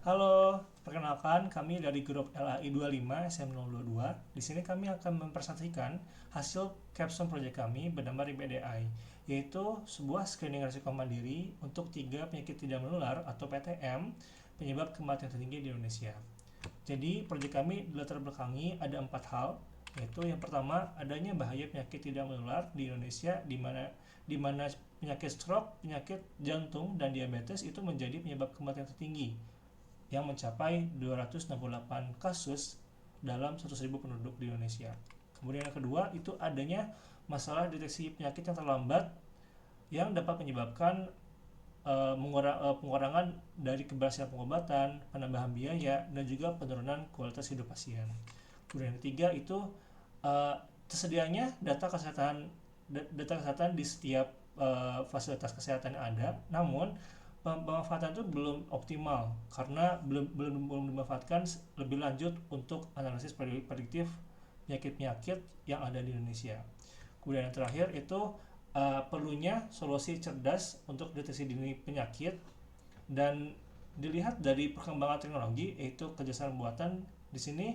Halo, perkenalkan kami dari grup LAI 25 SM022. Di sini kami akan mempresentasikan hasil capstone proyek kami bernama RIPDI, yaitu sebuah screening risiko mandiri untuk tiga penyakit tidak menular atau PTM penyebab kematian tertinggi di Indonesia. Jadi, proyek kami dilatar belakangi ada empat hal, yaitu yang pertama adanya bahaya penyakit tidak menular di Indonesia di mana penyakit stroke, penyakit jantung, dan diabetes itu menjadi penyebab kematian tertinggi yang mencapai 268 kasus dalam 100.000 penduduk di Indonesia. Kemudian yang kedua itu adanya masalah deteksi penyakit yang terlambat yang dapat menyebabkan pengurangan dari keberhasilan pengobatan, penambahan biaya, dan juga penurunan kualitas hidup pasien. Kemudian yang ketiga itu tersedianya data kesehatan di setiap fasilitas kesehatan yang ada, namun pemanfaatan itu belum optimal karena belum dimanfaatkan lebih lanjut untuk analisis prediktif penyakit-penyakit yang ada di Indonesia. Kemudian yang terakhir itu perlunya solusi cerdas untuk deteksi dini penyakit dan dilihat dari perkembangan teknologi yaitu kerjasama buatan di sini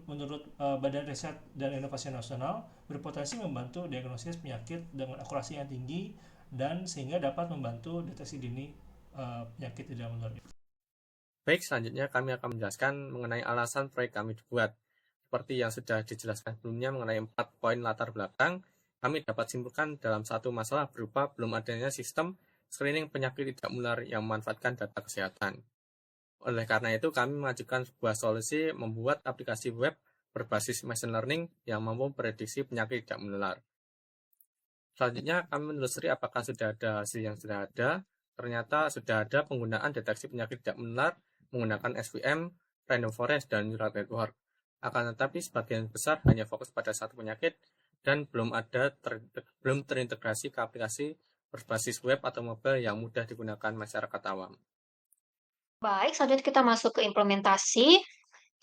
menurut Badan Riset dan Inovasi Nasional berpotensi membantu diagnosis penyakit dengan akurasi yang tinggi dan sehingga dapat membantu deteksi dini penyakit tidak menular. Baik, selanjutnya kami akan menjelaskan mengenai alasan proyek kami dibuat. Seperti yang sudah dijelaskan sebelumnya mengenai 4 poin latar belakang, kami dapat simpulkan dalam satu masalah berupa belum adanya sistem screening penyakit tidak menular yang memanfaatkan data kesehatan. Oleh karena itu, kami mengajukan sebuah solusi membuat aplikasi web berbasis machine learning yang mampu prediksi penyakit tidak menular. Selanjutnya, kami menelusuri apakah sudah ada hasil yang sudah ada. Ternyata sudah ada penggunaan deteksi penyakit tidak menular menggunakan SVM, Random Forest, dan Neural Network. Akan tetapi, sebagian besar hanya fokus pada satu penyakit dan belum terintegrasi ke aplikasi berbasis web atau mobile yang mudah digunakan masyarakat awam. Baik, selanjutnya kita masuk ke implementasi.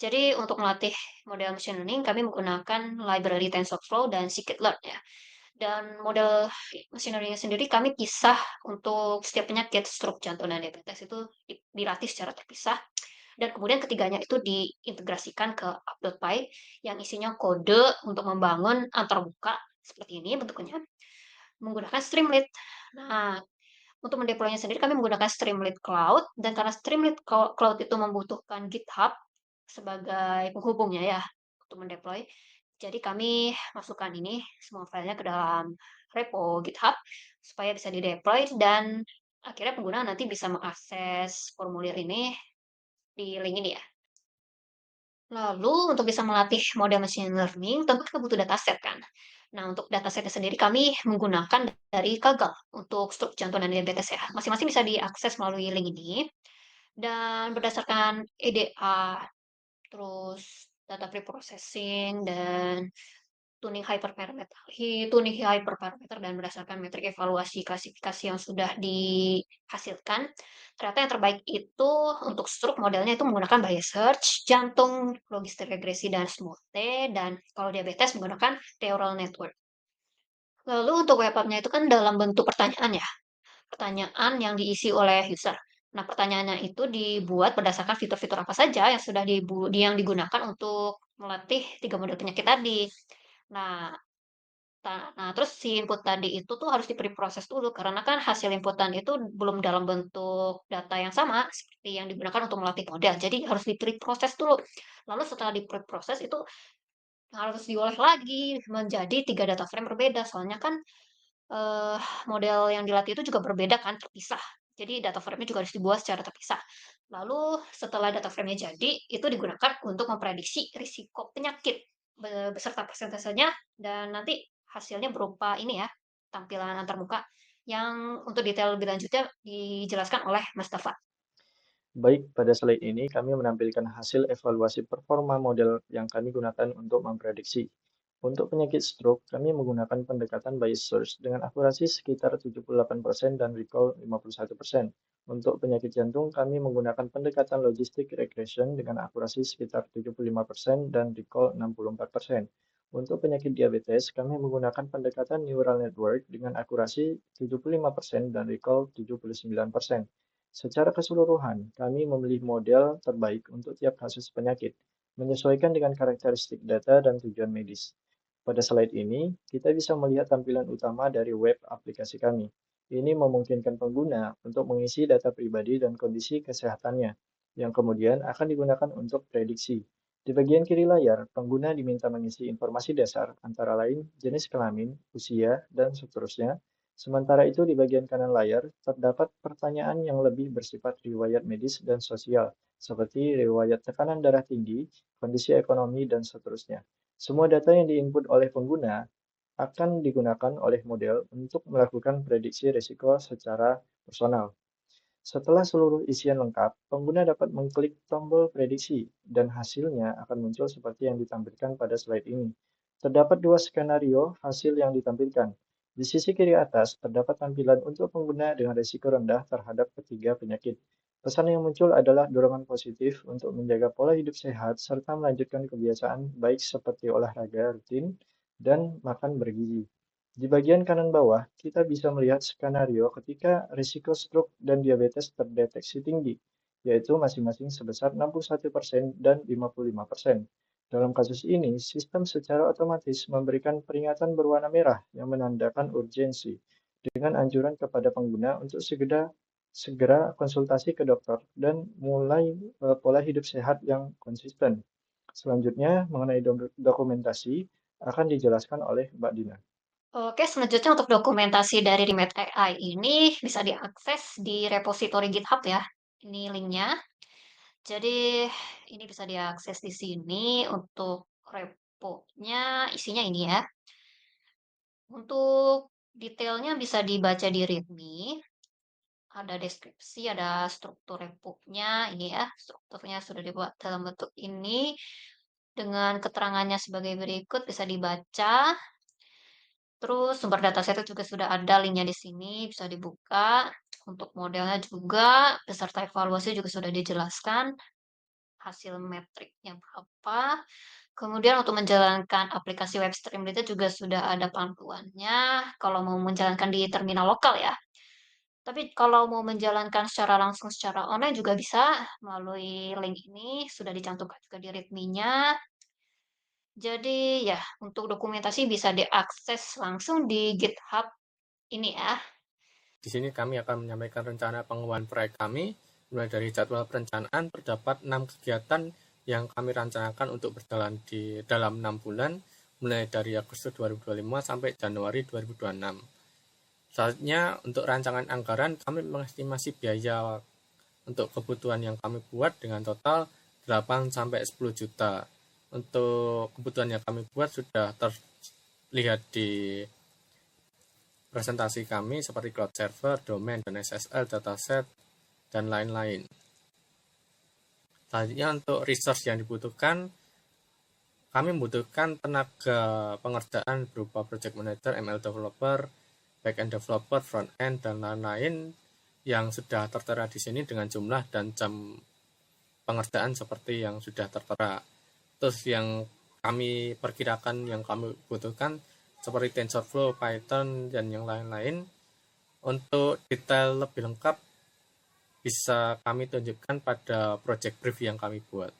Jadi untuk melatih model machine learning, kami menggunakan library TensorFlow dan scikit-learn ya. Dan model machine learning sendiri kami pisah untuk setiap penyakit stroke, jantung, dan diabetes itu dilatih secara terpisah. Dan kemudian ketiganya itu diintegrasikan ke app.py yang isinya kode untuk membangun antarmuka seperti ini bentuknya menggunakan Streamlit. Nah, untuk mendeploynya sendiri kami menggunakan Streamlit Cloud dan karena Streamlit Cloud itu membutuhkan GitHub sebagai penghubungnya ya untuk mendeploy. Jadi kami masukkan ini semua filenya ke dalam repo GitHub supaya bisa dideploy dan akhirnya pengguna nanti bisa mengakses formulir ini di link ini ya. Lalu untuk bisa melatih model machine learning, tentu kita butuh dataset kan. Nah, untuk datasetnya sendiri kami menggunakan dari Kaggle untuk stroke, jantung, dan diabetes ya. Masing-masing bisa diakses melalui link ini. Dan berdasarkan EDA, terus data preprocessing, dan tuning hyperparameter dan berdasarkan metrik evaluasi klasifikasi yang sudah dihasilkan, ternyata yang terbaik itu untuk stroke modelnya itu menggunakan Bayes search, jantung, logistik regresi dan smooth T, dan kalau diabetes menggunakan neural network. Lalu untuk web app-nya itu kan dalam bentuk pertanyaan ya, pertanyaan yang diisi oleh user. Nah, pertanyaannya itu dibuat berdasarkan fitur-fitur apa saja yang sudah yang digunakan untuk melatih tiga model penyakit tadi. Nah, terus si input tadi itu tuh harus di-preproses dulu karena kan hasil inputan itu belum dalam bentuk data yang sama seperti yang digunakan untuk melatih model. Jadi harus di-preproses dulu. Lalu setelah di-preproses itu harus diolah lagi menjadi 3 data frame berbeda. Soalnya kan, eee, model yang dilatih itu juga berbeda kan, terpisah. Jadi data frame-nya juga harus dibuat secara terpisah. Lalu setelah data frame-nya jadi, itu digunakan untuk memprediksi risiko penyakit beserta persentasenya dan nanti hasilnya berupa ini ya, tampilan antarmuka yang untuk detail lebih lanjutnya dijelaskan oleh Mas Dava. Baik, pada slide ini kami menampilkan hasil evaluasi performa model yang kami gunakan untuk memprediksi. Untuk penyakit stroke, kami menggunakan pendekatan Bayes search dengan akurasi sekitar 78% dan recall 51%. Untuk penyakit jantung, kami menggunakan pendekatan logistic regression dengan akurasi sekitar 75% dan recall 64%. Untuk penyakit diabetes, kami menggunakan pendekatan neural network dengan akurasi 75% dan recall 79%. Secara keseluruhan, kami memilih model terbaik untuk tiap kasus penyakit, menyesuaikan dengan karakteristik data dan tujuan medis. Pada slide ini, kita bisa melihat tampilan utama dari web aplikasi kami. Ini memungkinkan pengguna untuk mengisi data pribadi dan kondisi kesehatannya, yang kemudian akan digunakan untuk prediksi. Di bagian kiri layar, pengguna diminta mengisi informasi dasar, antara lain jenis kelamin, usia, dan seterusnya. Sementara itu, di bagian kanan layar terdapat pertanyaan yang lebih bersifat riwayat medis dan sosial, seperti riwayat tekanan darah tinggi, kondisi ekonomi, dan seterusnya. Semua data yang diinput oleh pengguna akan digunakan oleh model untuk melakukan prediksi risiko secara personal. Setelah seluruh isian lengkap, pengguna dapat mengklik tombol prediksi, dan hasilnya akan muncul seperti yang ditampilkan pada slide ini. Terdapat dua skenario hasil yang ditampilkan. Di sisi kiri atas, terdapat tampilan untuk pengguna dengan risiko rendah terhadap ketiga penyakit. Pesan yang muncul adalah dorongan positif untuk menjaga pola hidup sehat serta melanjutkan kebiasaan baik seperti olahraga rutin dan makan bergizi. Di bagian kanan bawah, kita bisa melihat skenario ketika risiko stroke dan diabetes terdeteksi tinggi, yaitu masing-masing sebesar 61% dan 55%. Dalam kasus ini, sistem secara otomatis memberikan peringatan berwarna merah yang menandakan urgensi, dengan anjuran kepada pengguna untuk segera konsultasi ke dokter dan mulai pola hidup sehat yang konsisten. Selanjutnya, mengenai dokumentasi akan dijelaskan oleh Mbak Dina. Oke, selanjutnya untuk dokumentasi dari Remit AI ini bisa diakses di repositori GitHub ya. Ini linknya. Jadi ini bisa diakses di sini untuk reponya, isinya ini ya. Untuk detailnya bisa dibaca di README. Ada deskripsi, ada struktur repo-nya, ini ya, strukturnya sudah dibuat dalam bentuk ini, dengan keterangannya sebagai berikut bisa dibaca. Terus sumber dataset juga sudah ada linknya di sini, bisa dibuka. Untuk modelnya juga, beserta evaluasi juga sudah dijelaskan, hasil metriknya berapa. Kemudian untuk menjalankan aplikasi web stream itu juga sudah ada panduannya, kalau mau menjalankan di terminal lokal ya. Tapi kalau mau menjalankan secara langsung secara online juga bisa melalui link ini, sudah dicantumkan juga di readme-nya. Jadi ya, untuk dokumentasi bisa diakses langsung di GitHub ini ya. Di sini kami akan menyampaikan rencana pengembangan proyek kami. Mulai dari jadwal perencanaan, terdapat 6 kegiatan yang kami rencanakan untuk berjalan di dalam 6 bulan, mulai dari Agustus 2025 sampai Januari 2026. Selanjutnya, untuk rancangan anggaran, kami mengestimasi biaya untuk kebutuhan yang kami buat dengan total 8-10 juta. Untuk kebutuhan yang kami buat sudah terlihat di presentasi kami seperti cloud server, domain, dan SSL, dataset, dan lain-lain. Selanjutnya untuk resource yang dibutuhkan, kami membutuhkan tenaga pengerjaan berupa project manager, ML developer, backend developer, front-end, dan lain-lain yang sudah tertera di sini dengan jumlah dan jam pengerjaan seperti yang sudah tertera. Terus yang kami perkirakan yang kami butuhkan seperti TensorFlow, Python, dan yang lain-lain. Untuk detail lebih lengkap bisa kami tunjukkan pada project brief yang kami buat.